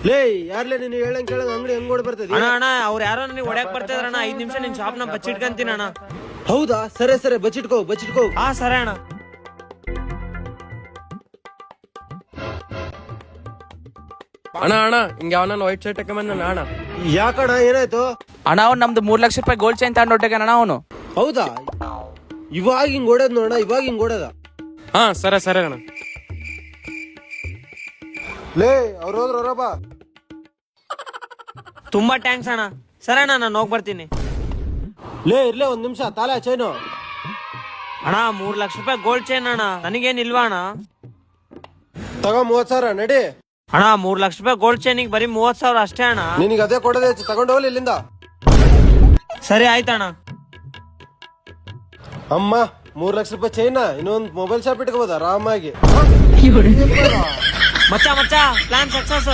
ಲೇ ಯಾರ್ಲೇ ನೀನು ಹೇಳಂಗ್ ಕೇಳಂಗ್ ಅಂಗಡಿ ಹೆಂಗ್ ಓಡ್ ಬರ್ತದೆ? ಅಣ್ಣ ಅಣ್ಣ ಅವ್ರು ಯಾರೋ ನನಗೆ ಹೊಡ್ಯಾಕ್ ಬರ್ತಿದ್ರಣ್ಣ. 5 ನಿಮಿಷ ನಿನ್ ಶಾಪ್ ನ ಬಚ್ಚಿಟ್ಕಂತೀನಿ ಅಣ್ಣ. ಹೌದಾ? ಸರಿ ಸರಿ, ಬಚ್ಚಿಟ್ಕೋ ಬಚ್ಚಿಟ್ಕೋ. ಹಾ ಸರಿ ಅಣ್ಣ. ಅಣ್ಣ ಅಣ್ಣ ಹಿಂಗೆ ಅವನ ವೈಟ್ ಶರ್ಟ್ ಹಾಕೊಂಡ್ ಅಣ್ಣ. ಯಾಕಣ್ಣ ಏನಾಯ್ತು? ಅಣ್ಣ ಅವ್ನು ನಮ್ದು 3 ಲಕ್ಷ ರೂಪಾಯಿ ಗೋಲ್ಡ್ ಚೈನ್ ತಗೊಂಡು ಹೊಟ್ಟೆಗಣ ಅವನು. ಹೌದಾ? ಇವಾಗ ಹಿಂಗ್ ಓಡೋದ್ ನೋಡ, ಇವಾಗ ಹಿಂಗ್ ಓಡೋದ. ಹಾ ಸರಿ ಸರಿ ಅಣ್ಣ. ಲೇ ಅವ್ರು ಹೋದ್ರ ಬಾ. ತುಂಬಾ ಟ್ಯಾಂಕ್ಸ್ ಅಣ್ಣ. ಸರಿ ಅಣ್ಣ, ನಾನು ಹೋಗ್ ಬರ್ತೀನಿ. ಲೇ ಇರ್ಲೇ ಒಂದ್ ನಿಮಿಷ, ತಾಲೆ ಚೈನು. ಅಣ್ಣ 3 ಲಕ್ಷ ರೂಪಾಯಿ ಗೋಲ್ಡ್ ಚೈನ್ ಅಣ್ಣ, ನನಗೇನ್ ಇಲ್ವಾ ಅಣ್ಣ? ತಗೋ 30,000 ನಡಿ. ಅಣ್ಣ 3 ಲಕ್ಷ ರೂಪಾಯಿ ಗೋಲ್ಡ್ ಚೈನಿಗೆ ಬರೀ 30,000 ಅಷ್ಟೇ ಅಣ್ಣ. ನಿನಗೆ ಅದೇ ಕೊಡೋದೇ ಹೆಚ್ಚು, ತಗೊಂಡು ಹೋಗ್ಲಿ ಇಲ್ಲಿಂದ. ಸರಿ ಆಯ್ತಣ್ಣ. ಅಮ್ಮ 3 ಲಕ್ಷ ರೂಪಾಯಿ ಚೈನ, ಇನ್ನೊಂದ್ ಮೊಬೈಲ್ ಶಾಪ್ ಇಟ್ಕೋಬಹುದು ಆರಾಮಾಗಿ. ಮಚ್ಚ ಪ್ಲಾನ್ ಸಕ್ಸಸ್.